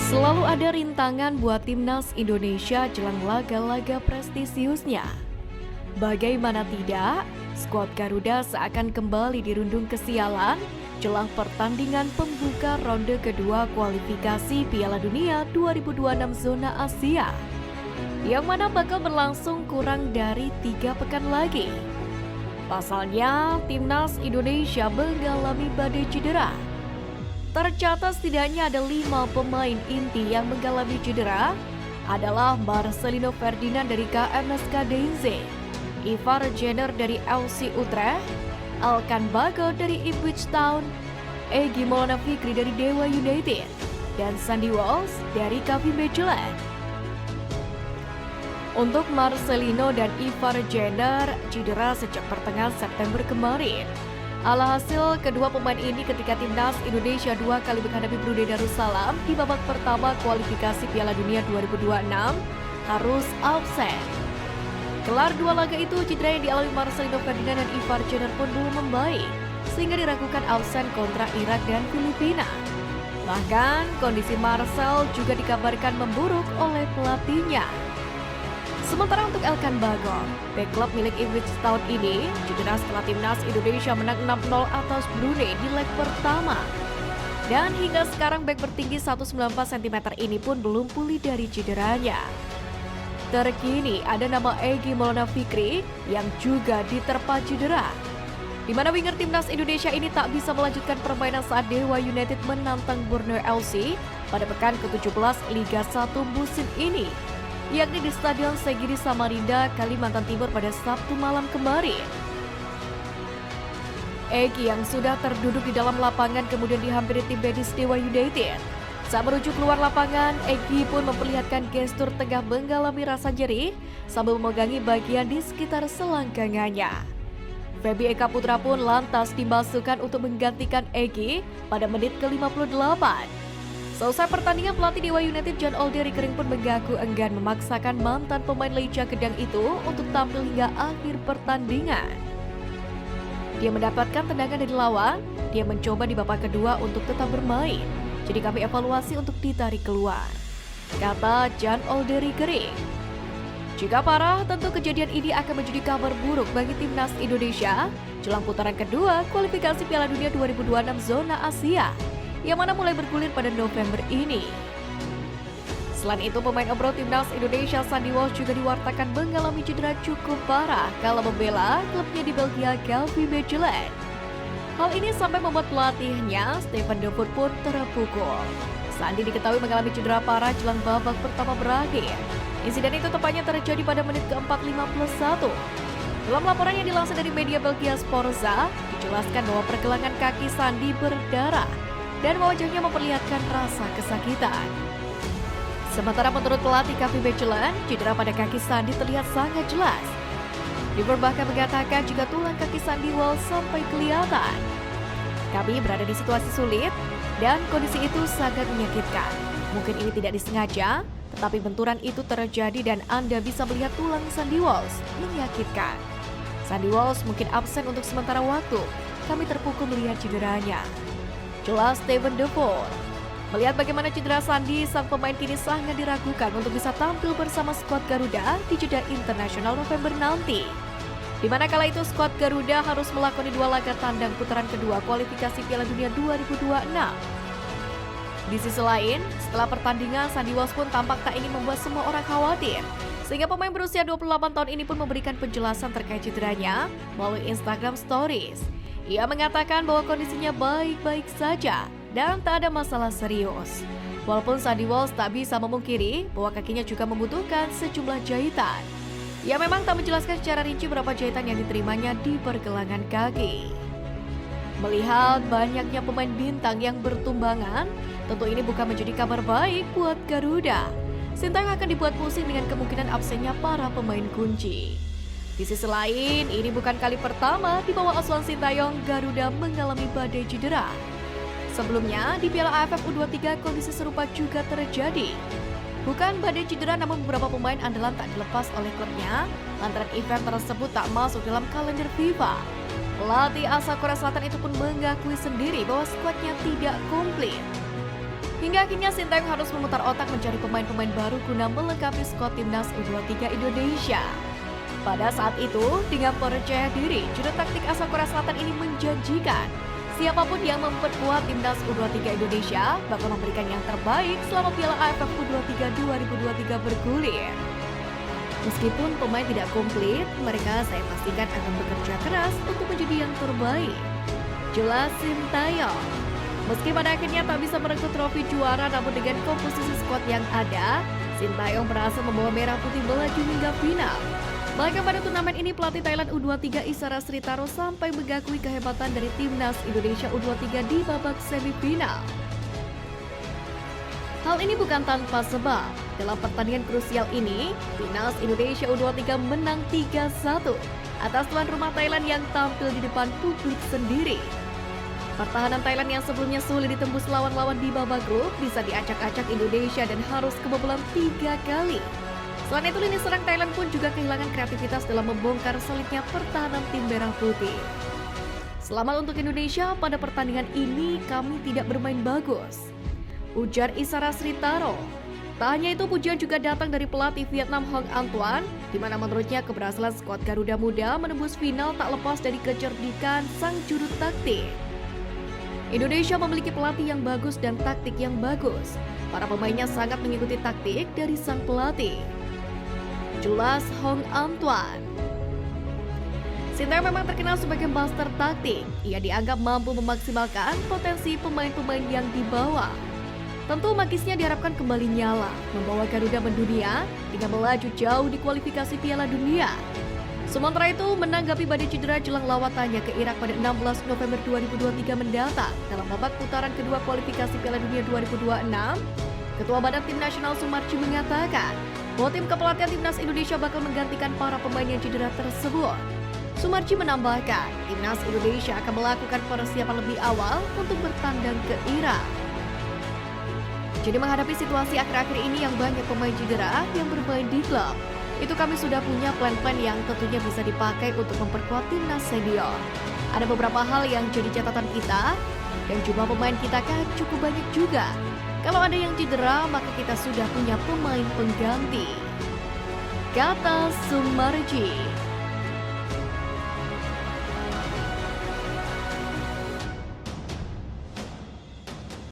Selalu ada rintangan buat timnas Indonesia jelang laga-laga prestisiusnya. Bagaimana tidak, skuad Garuda seakan kembali dirundung kesialan jelang pertandingan pembuka ronde kedua kualifikasi Piala Dunia 2026 zona Asia, yang mana bakal berlangsung kurang dari 3 pekan lagi. Pasalnya, timnas Indonesia mengalami badai cedera. Tercatat setidaknya ada 5 pemain inti yang mengalami cedera adalah Marcelino Ferdinand dari KMS Kadense, Ivar Jenner dari FC Utrecht, Elkan Bagot dari Ipswich Town, Egy Maulana Fikri dari Dewa United, dan Sandy Walsh dari KV Mechelen. Untuk Marcelino dan Ivar Jenner cedera sejak pertengahan September kemarin. Alhasil, kedua pemain ini ketika timnas Indonesia 2 kali menghadapi Brunei Darussalam di babak pertama kualifikasi Piala Dunia 2026 harus absen. Kelar 2 laga itu, cedera yang dialami Marcelino Ferdinand dan Ivar Jenner pun belum membaik, sehingga diragukan absen kontra Irak dan Filipina. Bahkan, kondisi Marcel juga dikabarkan memburuk oleh pelatihnya. Sementara untuk Elkan Bagot, bek klub milik Ipswich Town ini cedera setelah timnas Indonesia menang 6-0 atas Brunei di leg pertama. Dan hingga sekarang bek bertinggi 194 cm ini pun belum pulih dari cederanya. Terkini ada nama Egy Maulana Fikri yang juga diterpa cedera, di mana winger timnas Indonesia ini tak bisa melanjutkan permainan saat Dewa United menantang Borneo FC pada pekan ke-17 Liga 1 musim ini, yakni di Stadion Segiri Samarinda, Kalimantan Timur pada Sabtu malam kemarin. Egy yang sudah terduduk di dalam lapangan kemudian dihampiri tim medis Dewa United. Saat menuju keluar lapangan, Egy pun memperlihatkan gestur tengah mengalami rasa nyeri sambil memegangi bagian di sekitar selangkangannya. Feby Eka Putra pun lantas dimasukkan untuk menggantikan Egy pada menit ke-58. Selesai pertandingan, pelatih Dewa United John Olderi Kering pun mengaku enggan memaksakan mantan pemain Legia Gedang itu untuk tampil hingga akhir pertandingan. Dia mendapatkan tendangan dari lawan, dia mencoba di babak kedua untuk tetap bermain, jadi kami evaluasi untuk ditarik keluar, kata John Olderi Kering. Jika parah, tentu kejadian ini akan menjadi kabar buruk bagi timnas Indonesia jelang putaran kedua kualifikasi Piala Dunia 2026 zona Asia, yang mana mulai bergulir pada November ini. Selain itu, pemain obrol timnas Indonesia Sandy Walsh juga diwartakan mengalami cedera cukup parah kala membela klubnya di Belgia KV Mechelen. Hal ini sampai membuat pelatihnya Stefan de Vrij pun terpukul. Sandy diketahui mengalami cedera parah jelang babak pertama berakhir. Insiden itu tepatnya terjadi pada menit ke-451. Dalam laporan yang dilansir dari media Belgia Sporza, dijelaskan bahwa pergelangan kaki Sandy berdarah dan wajahnya memperlihatkan rasa kesakitan. Sementara menurut pelatih KV Mechelen, cedera pada kaki Sandy terlihat sangat jelas. De Vrij bahkan mengatakan jika tulang kaki Sandy Walsh sampai kelihatan. Kami berada di situasi sulit dan kondisi itu sangat menyakitkan. Mungkin ini tidak disengaja, tetapi benturan itu terjadi dan Anda bisa melihat tulang Sandy Walsh menyakitkan. Sandy Walsh mungkin absen untuk sementara waktu. Kami terpukul melihat cederanya, jelas Stefan de Vrij. Melihat bagaimana cedera Sandy, sang pemain kini sangat diragukan untuk bisa tampil bersama skuad Garuda di jeda internasional November nanti, di mana kala itu skuad Garuda harus melakoni 2 laga tandang putaran kedua kualifikasi Piala Dunia 2026. Di sisi lain, setelah pertandingan, Sandy Walsh pun tampak tak ingin membuat semua orang khawatir, sehingga pemain berusia 28 tahun ini pun memberikan penjelasan terkait cederanya melalui Instagram Stories. Ia mengatakan bahwa kondisinya baik-baik saja dan tak ada masalah serius. Walaupun Sandy Walsh tak bisa memungkiri bahwa kakinya juga membutuhkan sejumlah jahitan. Ia memang tak menjelaskan secara rinci berapa jahitan yang diterimanya di pergelangan kaki. Melihat banyaknya pemain bintang yang bertumbangan, tentu ini bukan menjadi kabar baik buat Garuda. Sintayong akan dibuat pusing dengan kemungkinan absennya para pemain kunci. Di sisi lain, ini bukan kali pertama di bawah asuhan Sintayong Garuda mengalami badai cedera. Sebelumnya, di Piala AFF U23 kondisi serupa juga terjadi. Bukan badai cedera, namun beberapa pemain andalan tak dilepas oleh klubnya lantaran event tersebut tak masuk dalam kalender FIFA. Pelatih asal Korea Selatan itu pun mengakui sendiri bahwa skuadnya tidak komplit. Hingga akhirnya Sintayong harus memutar otak mencari pemain-pemain baru guna melengkapi skuad timnas U23 Indonesia. Pada saat itu, dengan percaya diri, juru taktik asal Korea Selatan ini menjanjikan siapapun yang memperkuat timnas U23 Indonesia bakal memberikan yang terbaik selama Piala AFF U23 2023 bergulir. Meskipun pemain tidak komplit, mereka saya pastikan akan bekerja keras untuk menjadi yang terbaik. Jelas Sintayong. Meski pada akhirnya tak bisa merebut trofi juara, namun dengan komposisi skuad yang ada, Sintayong berhasil membawa Merah Putih melaju hingga final. Bahkan pada turnamen ini pelatih Thailand U23 Isara Sritaro sampai mengakui kehebatan dari timnas Indonesia U23 di babak semifinal. Hal ini bukan tanpa sebab. Dalam pertandingan krusial ini, timnas Indonesia U23 menang 3-1 atas tuan rumah Thailand yang tampil di depan publik sendiri. Pertahanan Thailand yang sebelumnya sulit ditembus lawan-lawan di babak grup bisa diacak-acak Indonesia dan harus kebobolan 3 kali. Selain itu, lini serang Thailand pun juga kehilangan kreativitas dalam membongkar solidnya pertahanan tim Merah Putih. Selamat untuk Indonesia, pada pertandingan ini kami tidak bermain bagus, ujar Isara Sritaro. Tak hanya itu, pujian juga datang dari pelatih Vietnam Hong Antoine, di mana menurutnya keberhasilan skuad Garuda Muda menembus final tak lepas dari kecerdikan sang juru taktik. Indonesia memiliki pelatih yang bagus dan taktik yang bagus. Para pemainnya sangat mengikuti taktik dari sang pelatih. Jelas Hong Antoine. Sintayong memang terkenal sebagai master taktik. Ia dianggap mampu memaksimalkan potensi pemain-pemain yang dibawa. Tentu magisnya diharapkan kembali nyala, membawa Garuda mendunia dengan melaju jauh di kualifikasi Piala Dunia. Sementara itu, menanggapi badai cedera jelang lawatannya ke Irak pada 16 November 2023 mendatang dalam babak putaran kedua kualifikasi Piala Dunia 2026, Ketua Badan Tim Nasional Sumarji mengatakan bahwa tim kepelatihan timnas Indonesia bakal menggantikan para pemain yang cedera tersebut. Sumarji menambahkan, timnas Indonesia akan melakukan persiapan lebih awal untuk bertandang ke Irak. Jadi menghadapi situasi akhir-akhir ini yang banyak pemain cedera yang bermain di klub, itu kami sudah punya plan-plan yang tentunya bisa dipakai untuk memperkuat timnas senior. Ada beberapa hal yang jadi catatan kita, dan jumlah pemain kita kan cukup banyak juga. Kalau ada yang cedera, maka kita sudah punya pemain pengganti, kata Sumarji.